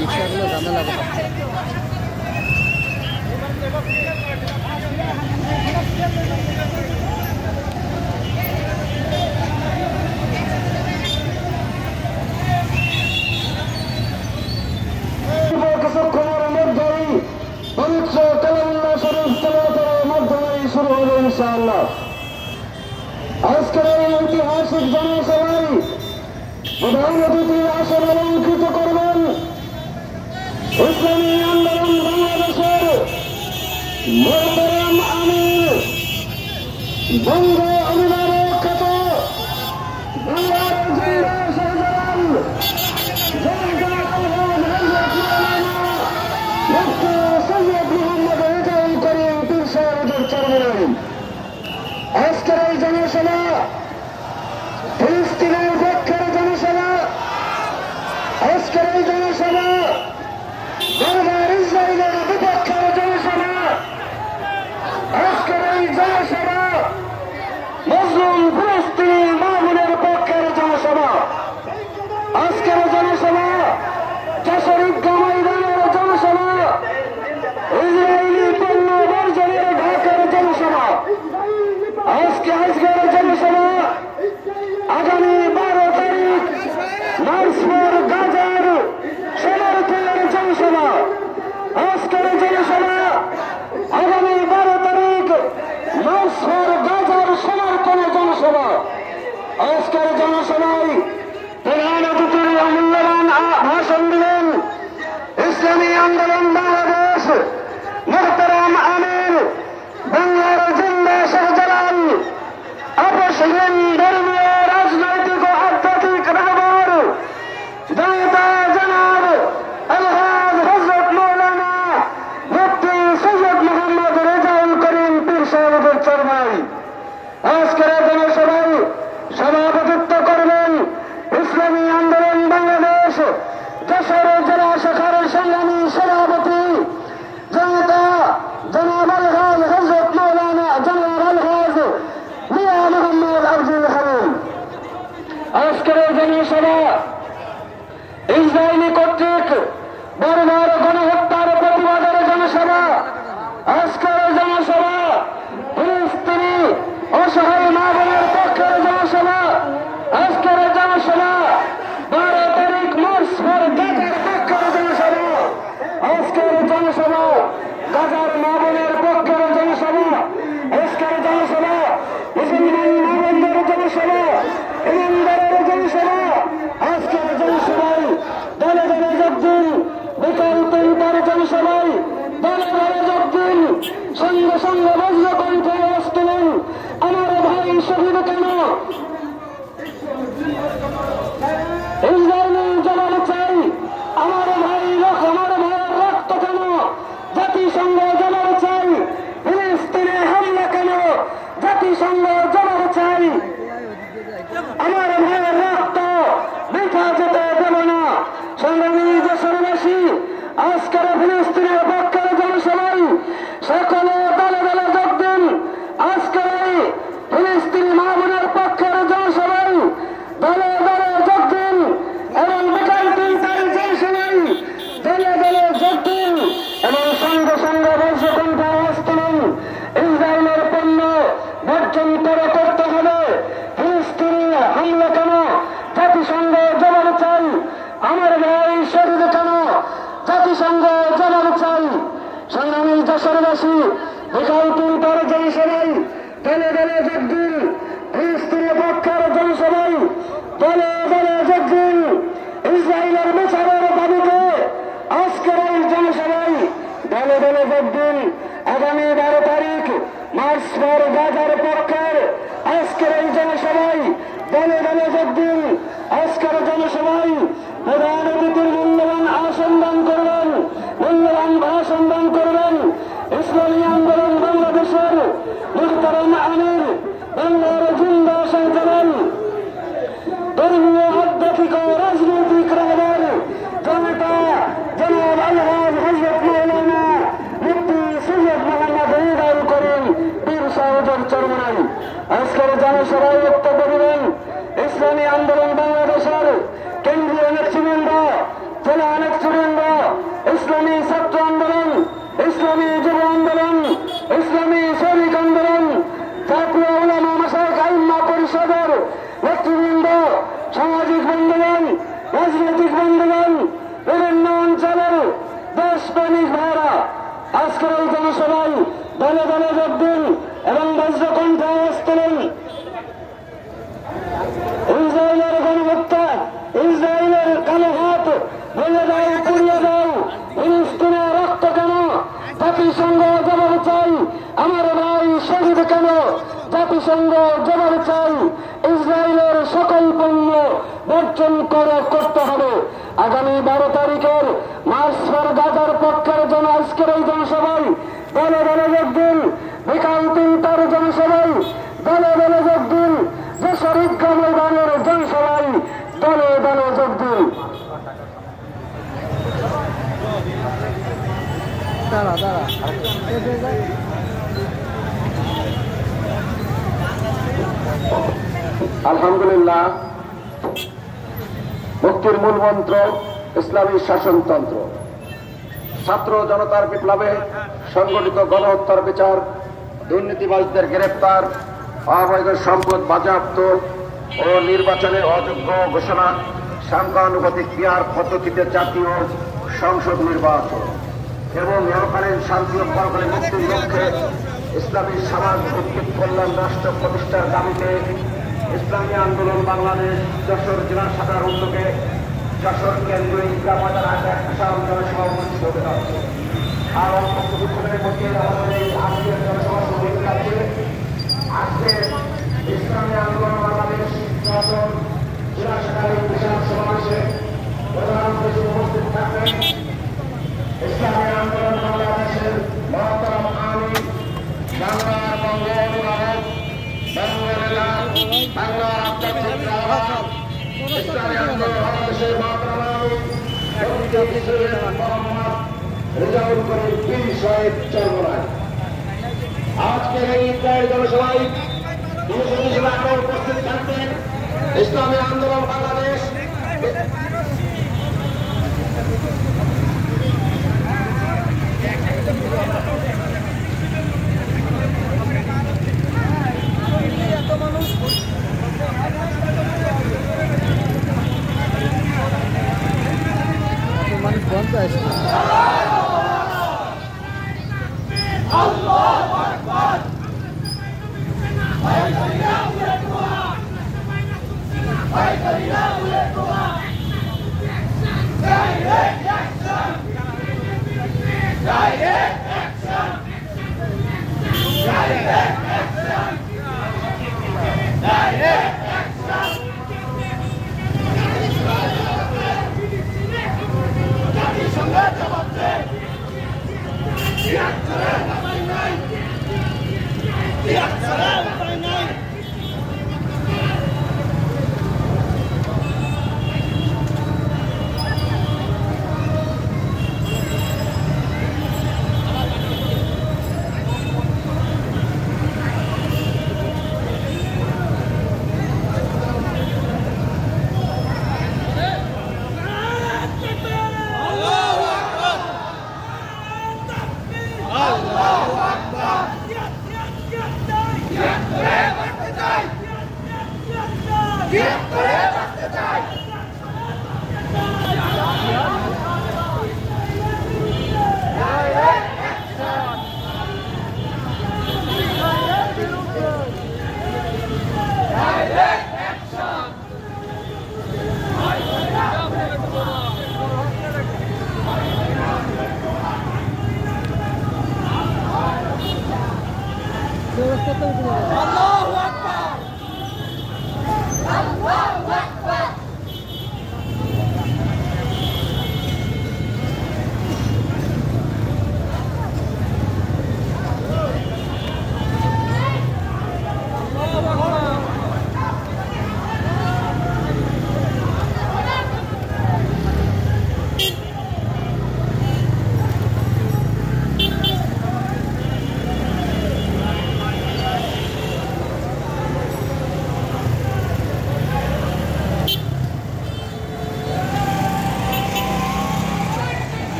রিক্সাগুলো ঝামেলা করছে। কিছুক্ষণের মধ্যেই পবিত্র কালামুল্লাহ শরীফ তেলাওয়াতের মাধ্যমেই শুরু হবে ইনশাআল্লাহ। আজকের এই ঐতিহাসিক জনসভায় প্রধান অতিথির আসন অলঙ্কৃত করবেন ইসলামী আন্দোলন বাংলাদেশের মোহতারাম আমির বঙ্গ অভিভাবক খ্যাত বাংলার জিল্লা শাহজালাল আজকের এই জনসভা ফিলিস্তিনের পক্ষের জনসভা, আজকের এই জনসভা বারবার ইসরায়েলের বিপক্ষের জনসভা, আজকের এই জনসভা মুসলিম ফিলিস্তিনি মামুনের পক্ষের জনসভা, আজকের জনসভা যশোর ঈদগাহ ময়দানের জনসভা, ইসরায়েলি পণ্য বর্জনের ঢাকার জনসভা। আজকের জনসভা আগামী 12 তারিখ মার্চপুর গাজার সমর্থনের জনসভা। আজকের জনসভা আগামী 12 তারিখ মার্চপুর গাজার সমর্থনের জনসভা। আজকের জনসভায় প্রধান অতিথির মূল্যবান ভাষণ দিলেন ইসলামী আন্দোলন বাংলাদেশ মোহতারাম আমির বাংলার জিল্লা শাহজালাল আপসহীন ধর্মীয় রাজনৈতিক ও আধ্যাত্মিক রাহবার জনতা জনাব আলহাজ হযরত মাওলানা মুফতি সৈয়দ মোহাম্মদ রেজাউল করিম পীর সাহেবের চরমাই। আজকের জনসভায় সভাপতিত্ব করবেন ইসলামী আন্দোলন বাংলাদেশ যশোর জেলা শাখার সংগ্রামী সভাপতি জনতা জনাব আলহাজ হযরত মাওলানা জনাব আলহাজ মিয়া মোহাম্মদ আব্দুল হালিম। আজকের জনসভা ইসরায়েলি কর্তৃক বারবার গণহত্যার প্রতিবাদের জনসভা। আজকের জনসভা ফিলিস্তিনি অসহায় মা বোনের পক্ষের জনসভা। আজকের জনসভা 12 তারিখ মার্চপুর গাজার পক্ষের জনসভা। আজকের জনসভা গাজার মা বোনের পক্ষের জনসভা। আজকের জনসভা মুসলমান মা বোনদের জনসভা, ইমানদারের জনসভা। আজকের জনসভায় দলে দলে যোগ দিন, বিকাল 3টার জনসভায় দলে দলে যোগ দিন, সঙ্গে সঙ্গে বজ্র কণ্ঠে আওয়াজ তুলুন আমার ভাই শহীদ কেন, ইসরায়েলি জবাব চাই আমার ভাই আমার ভাইয়ের রক্ত কেন, জাতিসংঘ জবাব চাই ফিলিস্তিনে হামলা কেন, জাতিসংঘ জবাব চাই আমার ভাইয়ের রক্ত বৃথা যেতে দেব না। সংগ্রামী দেশবাসী, আজকের ফিলিস্তিনের পক্ষের জনসভায় সকলে দলে দলে যোগ দিন। আজকের এই ফিলিস্তিনি মা বোনের পক্ষের জনসভায় দলে দলে যোগ দিন এবং বিকাল 3টার জনসভায় দলে দলে যোগ দিন এবং সঙ্গে সঙ্গে বজ্রকণ্ঠে আওয়াজ তুলুন ইসরায়েলের পণ্য বর্জন করতে হবে। ফিলিস্তিনি হামলা কেন, জাতিসংঘ জবাব চাই আমার ভাই শহীদ কেন, জাতিসংঘ জবাব চাই। সংগ্রামী দেশবাসী, বিকাল 3টার জনসভায় দলে দলে যোগ দিন। ফিলিস্তিনের পক্ষের জনসভায় দলে দলে যোগ দিন। ইসরায়েলের বিচারের দাবিতে আজকের এই জনসভায় দলে দলে যোগ দিন। আগামী 12 তারিখ মার্চপুর গাজার পক্ষের আজকের এই জনসভায় দলে দলে যোগ দিন। আজকের জনসভায় প্রধান অতিথির মূল্যবান আসন দান করবেন, মূল্যবান ভাষণ দান করবেন ইসলামী আন্দোলন বাংলাদেশের মোহতারাম আমির বাংলার জিল্লা শাহজালাল ধর্মীয় আধ্যাত্মিক ও রাজনৈতিক রাহবার জনতা জনাব আলহাজ হযরত মাওলানা মুফতি সৈয়দ মোহাম্মদ রেজাউল করিম পীর সাহেবের চরমাই। আজকের জনসভায় বক্তব্য দেবেন ইসলামী আন্দোলন বাংলাদেশের কেন্দ্রীয় নেতৃবৃন্দ, জেলা নেতৃবৃন্দ, দলে দলে যোগ দিন এবং বজ্রকণ্ঠে আওয়াজ তুলুন। ইসরায়েলের গণহত্যা, ইসরায়েলের কালো হাত ভেঙে দাও, পুড়িয়ে দাও। ফিলিস্তিনে রক্ত কেন? জাতিসংঘ জবাব চাই। আমার ভাই শহীদ কেন? জাতিসংঘ জবাব চাই। ইসরায়েলের সকল পণ্য বর্জন করতে হবে। আগামী 12 তারিখের মার্চ ফর গাজার পক্ষের জন্য আজকের এই জনসভায় দলে দলে যোগ দিন। বিকাল 3টার জনসভায় দলে দলে যোগ দিন। যে শরীফগা ময়দানের জনসভায় দলে দলে যোগ দিন। আলহামদুলিল্লাহ, মুক্তির মূল মন্ত্র ইসলামী শাসনতন্ত্র। ছাত্র জনতার বিপ্লবে সংগঠিত গণহত্যার বিচার, দুর্নীতিবাজদের গ্রেফতার, অবৈধ সম্পদ বাজেয়াপ্ত ও নির্বাচনে অযোগ্য ঘোষণা, সংখ্যানুপাতিক ক্রিয়ার পদ্ধতিতে জাতীয় সংসদ নির্বাচন এবং ইহকালীন শান্তি ও পরকালীন মুক্তির লক্ষ্যে ইসলামী সমাজ ভিত্তিক কল্যাণ রাষ্ট্র প্রতিষ্ঠার দাবিতে ইসলামী আন্দোলন বাংলাদেশ যশোর জেলা শাখার উদ্যোগে যশোর কেন্দ্রীয় ঈদগাহ বাজার আগে বিশাল জনসভা অনুষ্ঠিত হতে যাচ্ছে। আর অল্পের মধ্যে আমাদের এই আজকের জনসভা শুরু হতে যাচ্ছে। আজকে ইসলামী আন্দোলন বাংলাদেশ যশোর জেলা শাখার এই বিশাল সমাবেশে প্রধান অতিথি উপস্থিত থাকবেন ইসলামী আন্দোলন বাংলাদেশের মহতরম আমির, বাংলার বঙ্গ অভিভাবক, বঙ্গনেতা, বাংলার আধ্যাত্মিক রাজা, ইসলামী আন্দোলন বাংলাদেশের মহতরম আমির মোহাম্মদ রেজাউল করিম পীর সাহেব চরমোনাই। আজকের এই ঈদগাহের জনসভায় উপস্থিত থাকবেন ইসলামী আন্দোলন বাংলাদেশ মানুষ বন্ধ আছে। Get